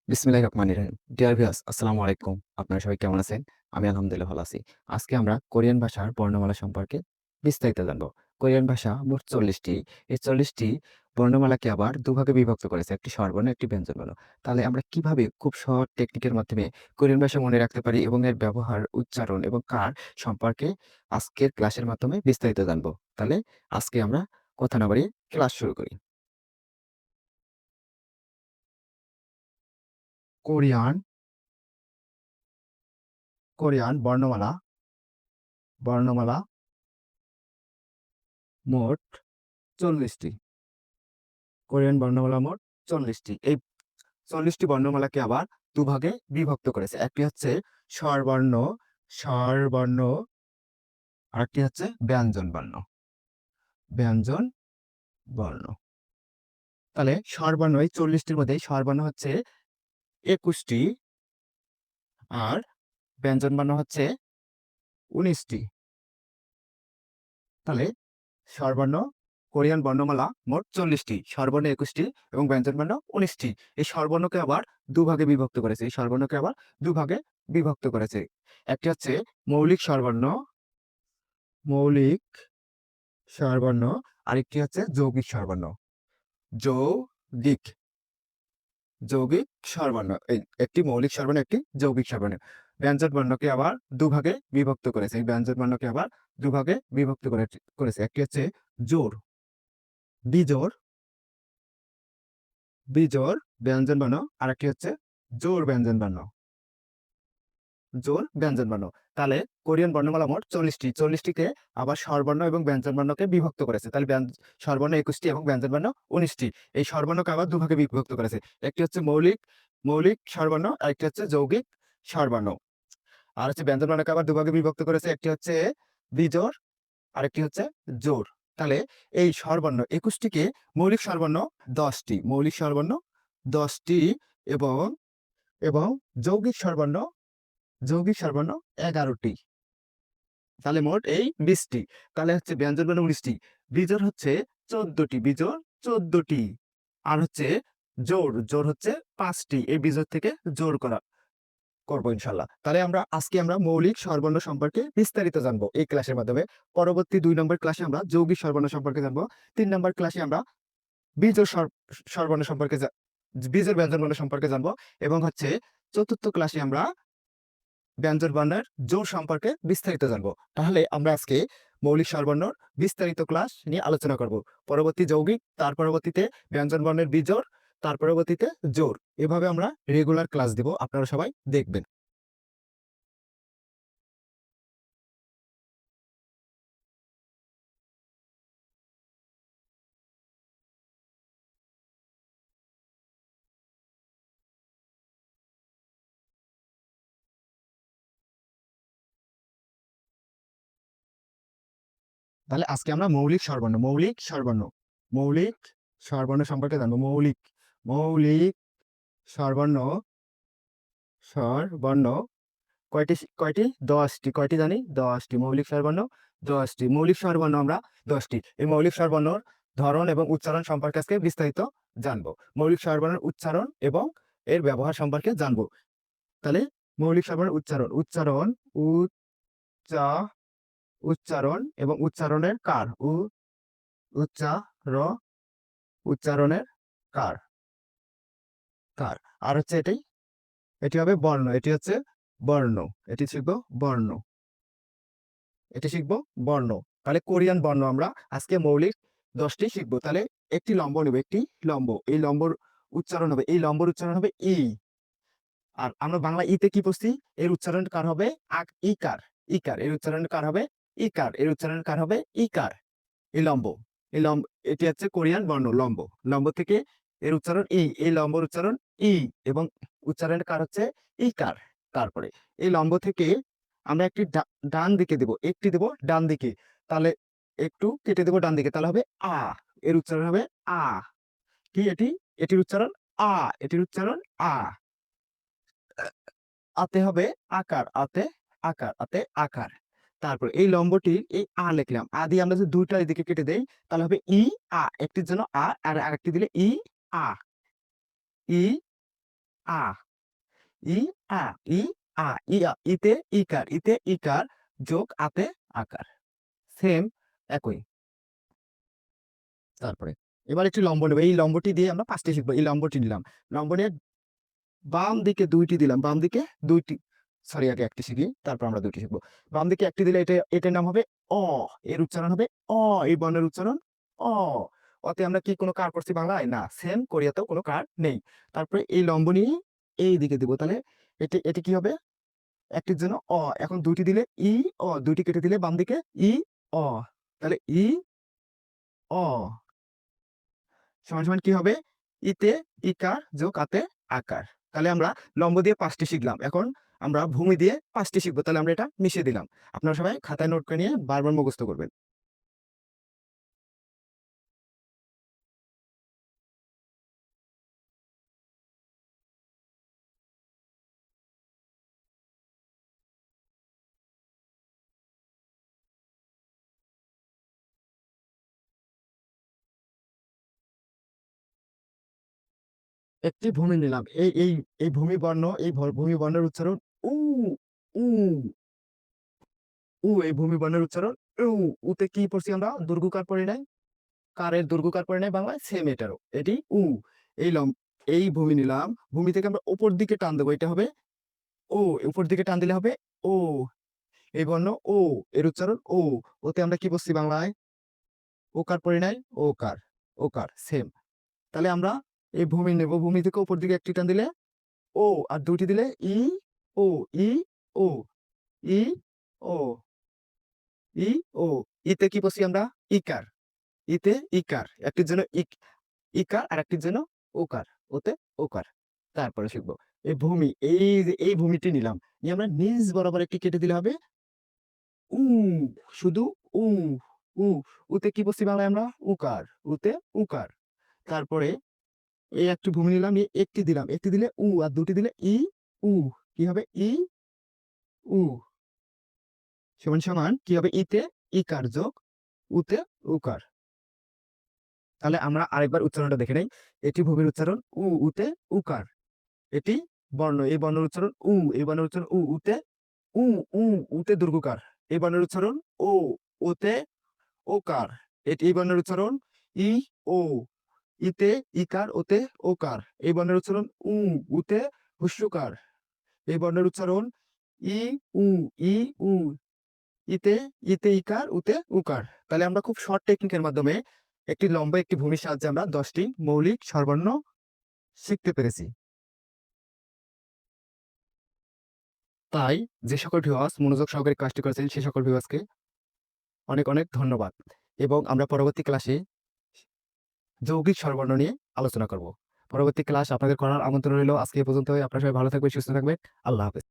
বিসমিল্লাহির রহমানির রহিম। Dear viewers, আসসালামু আলাইকুম। আপনারা সবাই কেমন আছেন? আমি আলহামদুলিল্লাহ ভালো আছি। আজকে আমরা কোরিয়ান ভাষার বর্ণমালা সম্পর্কে বিস্তারিত জানব। কোরিয়ান ভাষা মোট ৪০ টি। এই ৪০ টি বর্ণমালাকে আবার দুভাগে বিভক্ত করেছে। একটি স্বরবর্ণ, একটি ব্যঞ্জনবর্ণ। তাহলে আমরা কিভাবে খুব সহজ টেকনিকের মাধ্যমে কোরিয়ান ভাষা মনে রাখতে পারি এবং এর ব্যবহার, উচ্চারণ এবং কার সম্পর্কে আজকের ক্লাসের মাধ্যমে বিস্তারিত জানব। তাহলে আজকে আমরা কথা না বাড়িয়ে ক্লাস শুরু করি। কোরিয়ান কোরিয়ান বর্ণমালা মোট ৪০ টি। কোরিয়ান বর্ণমালা মোট ৪০ টি। এই ৪০ টি বর্ণমালাকে আবার দুভাগে বিভক্ত করেছে। একটি হচ্ছে স্বরবর্ণ, স্বরবর্ণ, আরেকটি হচ্ছে ব্যঞ্জন বর্ণ, ব্যঞ্জন বর্ণ। তাহলে স্বরবর্ণ এই ৪০ টির মধ্যে স্বরবর্ণ হচ্ছে ২১ টি আর ব্যঞ্জন বর্ণ হচ্ছে ১৯ টি। তাহলে স্বরবর্ণ কোরিয়ান বর্ণমালা মোট ৪০ টি, স্বরবর্ণ ২১ টি এবং ব্যঞ্জনবর্ণ ১৯ টি। এই স্বরবর্ণকে আবার দুভাগে বিভক্ত করেছে। এই স্বরবর্ণকে আবার দুভাগে বিভক্ত করেছে। একটি হচ্ছে মৌলিক স্বরবর্ণ, মৌলিক স্বরবর্ণ, আরেকটি হচ্ছে যৌগিক স্বরবর্ণ, যৌগিক যৌগিক স্বরবর্ণ। এই একটি মৌলিক স্বরবর্ণ, একটি যৌগিক স্বরবর্ণ। ব্যঞ্জন বর্ণকে আবার দুভাগে বিভক্ত করেছে। এই ব্যঞ্জন বর্ণকে আবার দুভাগে বিভক্ত করেছে। একটি হচ্ছে জোর, বিজোড়, বিজোড় ব্যঞ্জন বর্ণ, আরেকটি হচ্ছে জোড় ব্যঞ্জন বর্ণ, জোড় ব্যঞ্জন বর্ণ। তাহলে কোরিয়ান বর্ণমালা মোট ৪০ টি। ৪০ টিকে আবার স্বরবর্ণ এবং ব্যঞ্জন বর্ণকে বিভক্ত করেছে। তাহলে স্বরবর্ণ ২১ টি এবং ব্যঞ্জন বর্ণ ১৯ টি। এই স্বরবর্ণকে আবার দুভাগে বিভক্ত করেছে। একটি হচ্ছে মৌলিক মৌলিক স্বরবর্ণ, আরেকটি হচ্ছে যৌগিক স্বরবর্ণ। আর হচ্ছে ব্যঞ্জন বর্ণকে আবার দুভাগে বিভক্ত করেছে। একটি হচ্ছে বিজোড়, আরেকটি হচ্ছে জোড়। তাহলে এই স্বরবর্ণ ২১ টিকে মৌলিক স্বরবর্ণ ১০ টি, মৌলিক স্বরবর্ণ ১০ টি এবং এবং যৌগিক স্বরবর্ণ যৌগিক স্বরবর্ণ ১১ টি। তাহলে মোট এই ২০ টি। তাহলে হচ্ছে ব্যঞ্জন বর্ণ ১৯ টি। বিজোড় হচ্ছে ১৪ টি, বিজোড় ১৪ টি। আর হচ্ছে জোড় হচ্ছে ৫ টি। এই বিজোড় থেকে জোড় করবো ইনশাল্লাহ। তাহলে আজকে আমরা মৌলিক স্বরবর্ণ সম্পর্কে বিস্তারিত জানবো এই ক্লাসের মাধ্যমে। পরবর্তী ২ নম্বর ক্লাসে আমরা যৌগিক স্বরবর্ণ সম্পর্কে জানবো। ৩ নম্বর ক্লাসে আমরা বিজোড় স্বরবর্ণ সম্পর্কে বিজোড় ব্যঞ্জন বর্ণ সম্পর্কে জানবো এবং হচ্ছে চতুর্থ ক্লাসে আমরা ব্যঞ্জন বর্ণের জোড় সম্পর্কে বিস্তারিত জানবো। তাহলে আমরা আজকে মৌলিক স্বরবর্ণর বিস্তারিত ক্লাস নিয়ে আলোচনা করব। পরবর্তী যৌগিক, তার পরবর্তীতে ব্যঞ্জন বর্ণের বিজোড়, তার পরবর্তীতে জোড়। এভাবে আমরা রেগুলার ক্লাস দিব, আপনারা সবাই দেখবেন। তাহলে আজকে আমরা মৌলিক স্বরবর্ণ সম্পর্কে জানবো। মৌলিক স্বরবর্ণ স্বরবর্ণ কয়টি ১০টি। কয়টি জানি? ১০টি মৌলিক স্বরবর্ণ, ১০টি মৌলিক স্বরবর্ণ আমরা ১০টি। এই মৌলিক স্বরবর্ণর ধরন এবং উচ্চারণ সম্পর্কে আজকে বিস্তারিত জানবো। মৌলিক স্বরবর্ণের উচ্চারণ এবং এর ব্যবহার সম্পর্কে জানবো। তাহলে মৌলিক স্বরবর্ণের উচ্চারণ উচ্চা উচ্চারণ এবং উচ্চারণের কার উচ্চার উচ্চারণের কার কার আর হচ্ছে এটি হবে বর্ণ, এটি হচ্ছে বর্ণ, এটি শিখবো বর্ণ, এটি শিখবো বর্ণ। তাহলে কোরিয়ান বর্ণ আমরা আজকে মৌলিক ১০টি শিখবো। তাহলে একটি লম্ব নেব, একটি লম্ব, এই লম্বর উচ্চারণ হবে, এই লম্বর উচ্চারণ হবে ই। আর আমরা বাংলা ইতে কি পড়ছি? এর উচ্চারণ কার হবে? ইকার। ইকার এর উচ্চারণ কার হবে? ইকার এর উচ্চারণ কার হবে? ইকার। এই লম্ব, এই লম্ব, এটি হচ্ছে কোরিয়ান বর্ণ লম্ব। লম্ব থেকে এর উচ্চারণ ই, এই লম্বর উচ্চারণ ই এবং উচ্চারণ কার হচ্ছে ইকার। তারপরে এই লম্ব থেকে আমরা একটি ডান দিকে দেব, একটি দেব ডান দিকে, তাহলে একটু কেটে দেব ডান দিকে, তাহলে হবে আ। এর উচ্চারণ হবে আ। কি এটি? এটির উচ্চারণ আ, এটির উচ্চারণ আ। আতে হবে আকার, আতে আকার। তারপর এই লম্বটির এই আ লিখলাম, আ দিয়ে আমরা যদি দুইটা এদিকে কেটে দেই তাহলে হবে ই আ। একটির জন্য আ আর আরেকটি দিলে ই আ, ই আ, ই আ, ই আ, ই আ, ইতে ইকার যোগ আতে আকার। সেম একই। তারপরে এবার একটি লম্ব নেব। এই লম্বটি দিয়ে আমরা ৫ টি শিখব। এই লম্বটি নিলাম। লম্ব নিয়ে বাম দিকে ২ টি দিলাম। বাম দিকে ২ টি, সরি আগে ১ টি শিখি, তারপর আমরা ২ টি শিখব। বাম দিকে ১ টি দিলে এটার নাম হবে অ। এর উচ্চারণ হবে অ। এই বর্ণের উচ্চারণ অ। অতে আমরা কি কোনো কার করছি বাংলায়? না। সেম কোরিয়াতেও কোনো কার নেই। তারপরে এই লম্ব নিয়ে এই দিকে দিব। তাহলে এটি কি হবে? একটির জন্য অ। এখন ২ টি দিলে ই, অ। ২ টি কেটে দিলে বাম দিকে ই, অ। তাহলে ই, অ সমান কি হবে? ইতে ইকার যোগ আতে আকার। তাহলে আমরা লম্ব দিয়ে ৫ টি শিখলাম। এখন আমরা ভূমি দিয়ে ৫ টি শিখব। তাহলে আমরা এটা মিশিয়ে দিলাম। আপনারা সবাই খাতায় নোট করে নিয়ে বারবার মুখস্থ করবেন। একটি ভূমি নিলাম। এই ভূমি বর্ণ, ভূমি বর্ণের উচ্চারণ উ, উ, এই ভূমি বর্ণের উচ্চারণ উ। উতে কি পড়ছি আমরা? দীর্ঘকার পড়ি নাই? কারের দীর্ঘকার পড়ি নাই বাংলায়? সেম এটারও। এটি উ। এই লম এই ভূমি নিলাম। ভূমি থেকে আমরা উপর দিকে টান দেবো। এটা হবে ও। উপর দিকে টান দিলে হবে ও। এই বর্ণ ও, এর উচ্চারণ ও। ওতে আমরা কি বলছি বাংলায়? ওকার পড়ি নাই? ওকার, ওকার সেম। তাহলে আমরা এই ভূমি নেব। ভূমি থেকে উপর দিকে একটি টান দিলে ও, আর দুটি দিলে ই, ও, ই, ও, ই, ও, ই, ও। ইতে কি বলছি আমরা? ইকার। ইতে ইকার। একটির জন্য ইকার আর একটির জন্য ওকার। ওতে ওকার। তারপরে শিখবো এই ভূমি, এই ভূমিটি নিলাম। নিয়ে আমরা নিচ বরাবর একটি কেটে দিলে হবে উ। শুধু উ, উ। উতে কি বলছি বাংলায় আমরা? উকার। উতে উকার। তারপরে এই একটি ভূমি নিলাম, একটি দিলাম। একটি দিলে উ, আর দুটি দিলে ই, উ। কি হবে? ই, উ কি হবে? ইতে ইকার যোগ উতে উকার। তাহলে আমরা আরেকবার উচ্চারণটা দেখে নেই। এটি ভূমির উচ্চারণ উ, উতে উকার। এটি বর্ণ, এই বর্ণের উচ্চারণ উ। এই বর্ণের উচ্চারণ উ, উতে উ, উ। উতে দীর্ঘকার। এই বর্ণের উচ্চারণ ও। ওতে ওকার। এই বর্ণের উচ্চারণ ই, ও। ইতে ইকার, ওতে ওকার। এই বর্ণের উচ্চারণ উ। উতে হুস্যকার। এই বর্ণের উচ্চারণ ই, উ, ই, উ। ইতে ইকার, উতে উকার। তাহলে আমরা খুব শর্ট টেকনিকের মাধ্যমে একটি লম্বা একটি ভূমির সাহায্যে আমরা ১০টি মৌলিক স্বরবর্ণ শিখতে পেরেছি। তাই যে সকল ভিউয়ার্স মনোযোগ সহকারে ক্লাসটি করেছেন সে সকল ভিউয়ার্সকে অনেক অনেক ধন্যবাদ। এবং আমরা পরবর্তী ক্লাসে যৌগিক স্বরবর্ণ নিয়ে আলোচনা করব। পরবর্তী ক্লাস আপনাদের করার আমন্ত্রণ রইল। আজকে এ পর্যন্তই। আপনারা সবাই ভালো থাকবেন, সুস্থ থাকবেন। আল্লাহ হাফেজ।